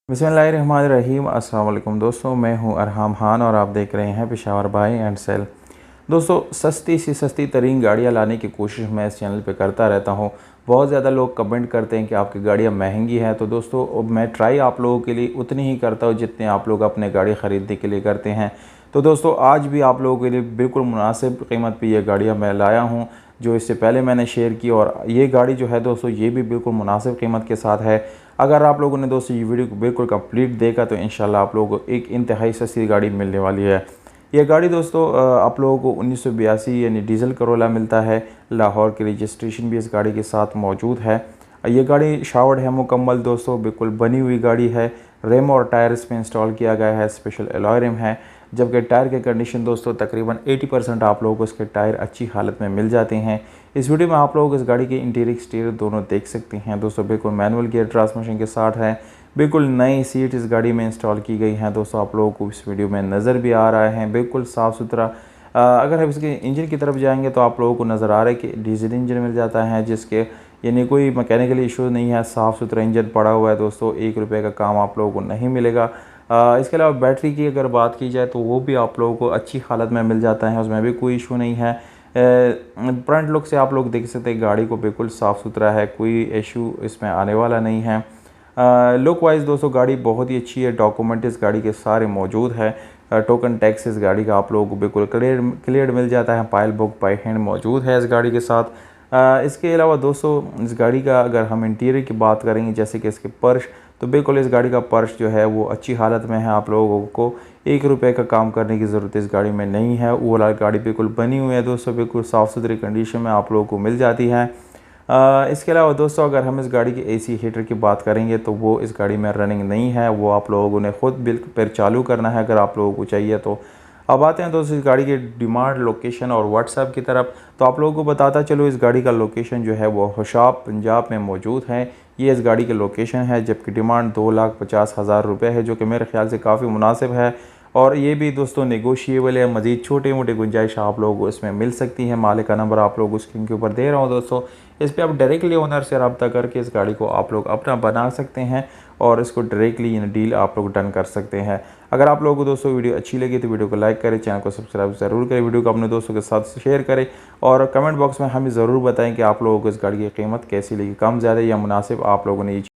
बिस्मिल्लाहिर्रहमानिर्रहीम। अस्सलाम वालेकुम दोस्तों, मैं हूं अरहम खान और आप देख रहे हैं पेशावर बाय एंड सेल। दोस्तों, सस्ती सी सस्ती तरीन गाड़ियां लाने की कोशिश मैं इस चैनल पे करता रहता हूं। बहुत ज़्यादा लोग कमेंट करते हैं कि आपकी गाड़ियां महंगी हैं, तो दोस्तों मैं ट्राई आप लोगों के लिए उतनी ही करता हूं जितने आप लोग अपने गाड़ी ख़रीदने के लिए करते हैं। तो दोस्तों, आज भी आप लोगों के लिए बिल्कुल मुनासिब कीमत पर यह गाड़ियाँ मैं लाया हूँ, जो इससे पहले मैंने शेयर की। और ये गाड़ी जो है दोस्तों, ये भी बिल्कुल मुनासिब कीमत के साथ है। अगर आप लोगों ने दोस्तों ये वीडियो को बिल्कुल कंप्लीट देखा तो इंशाल्लाह आप लोगों को एक इंतहाई सस्ती गाड़ी मिलने वाली है। यह गाड़ी दोस्तों आप लोगों को 1982 यानी डीजल करोला मिलता है। लाहौर की रजिस्ट्रेशन भी इस गाड़ी के साथ मौजूद है। ये गाड़ी शावर्ड है मुकम्मल दोस्तों, बिल्कुल बनी हुई गाड़ी है। रिम और टायर इसमें इंस्टॉल किया गया है, स्पेशल एलॉय रिम है। जबकि टायर की कंडीशन दोस्तों तकरीबन 80% आप लोगों को इसके टायर अच्छी हालत में मिल जाते हैं। इस वीडियो में आप लोग इस गाड़ी के इंटीरियर एक्सटीरियर दोनों देख सकते हैं दोस्तों। बिल्कुल मैनुअल गियर ट्रांसमिशन के साथ है। बिल्कुल नई सीट इस गाड़ी में इंस्टॉल की गई हैं दोस्तों, आप लोगों को इस वीडियो में नज़र भी आ रहा है, बिल्कुल साफ़ सुथरा। अगर हम इसके इंजन की तरफ जाएंगे तो आप लोगों को नज़र आ रहा है कि डीजल इंजन मिल जाता है, जिसके यानी कोई मैकेनिकल इशू नहीं है। साफ़ सुथरा इंजन पड़ा हुआ है दोस्तों, 1 रुपये का काम आप लोगों को नहीं मिलेगा। इसके अलावा बैटरी की अगर बात की जाए तो वो भी आप लोगों को अच्छी हालत में मिल जाता है, उसमें भी कोई इशू नहीं है। फ्रंट लुक से आप लोग देख सकते हैं गाड़ी को बिल्कुल साफ़ सुथरा है, कोई इशू इसमें आने वाला नहीं है। लुक वाइज दोस्तों गाड़ी बहुत ही अच्छी है। डॉक्यूमेंट इस गाड़ी के सारे मौजूद है। टोकन टैक्स इस गाड़ी का आप लोगों को बिल्कुल क्लियर मिल जाता है। पाइल बुक बाय हैंड मौजूद है इस गाड़ी के साथ। इसके अलावा दोस्तों इस गाड़ी का अगर हम इंटीरियर की बात करेंगे, जैसे कि इसके पर्श, तो बिल्कुल इस गाड़ी का पर्श जो है वो अच्छी हालत में है। आप लोगों को 1 रुपये का काम करने की ज़रूरत इस गाड़ी में नहीं है। ओवरऑल गाड़ी बिल्कुल बनी हुई है दोस्तों, बिल्कुल साफ़ सुथरी कंडीशन में आप लोगों को मिल जाती है। इसके अलावा दोस्तों अगर हम इस गाड़ी के एसी हीटर की बात करेंगे तो वो इस गाड़ी में रनिंग नहीं है, वो आप लोगों ने ख़ुद बिल पर चालू करना है अगर आप लोगों को चाहिए तो। अब आते हैं दोस्तों इस गाड़ी के डिमांड, लोकेशन और व्हाट्सएप की तरफ। तो आप लोगों को बताता चलो, इस गाड़ी का लोकेशन जो है वो होशाब पंजाब में मौजूद है। ये इस गाड़ी की लोकेशन है, जबकि डिमांड 2,50,000 रुपये है, जो कि मेरे ख्याल से काफ़ी मुनासिब है। और ये भी दोस्तों नेगोशिएबल है, मज़ीद छोटे मोटे गुंजाइश आप लोगों को इसमें मिल सकती है। मालिक का नंबर आप लोग स्क्रीन के ऊपर दे रहा हूँ दोस्तों, इस पर आप डायरेक्टली ओनर से रब्ता करके इस गाड़ी को आप लोग अपना बना सकते हैं और इसको डायरेक्टली डील आप लोग डन कर सकते हैं। अगर आप लोगों को दोस्तों वीडियो अच्छी लगी तो वीडियो को लाइक करें, चैनल को सब्सक्राइब ज़रूर करें, वीडियो को अपने दोस्तों के साथ शेयर करें और कमेंट बॉक्स में हमें ज़रूर बताएं कि आप लोगों को इस गाड़ी की कीमत कैसी लगी, कम ज़्यादा या मुनासिब आप लोगों ने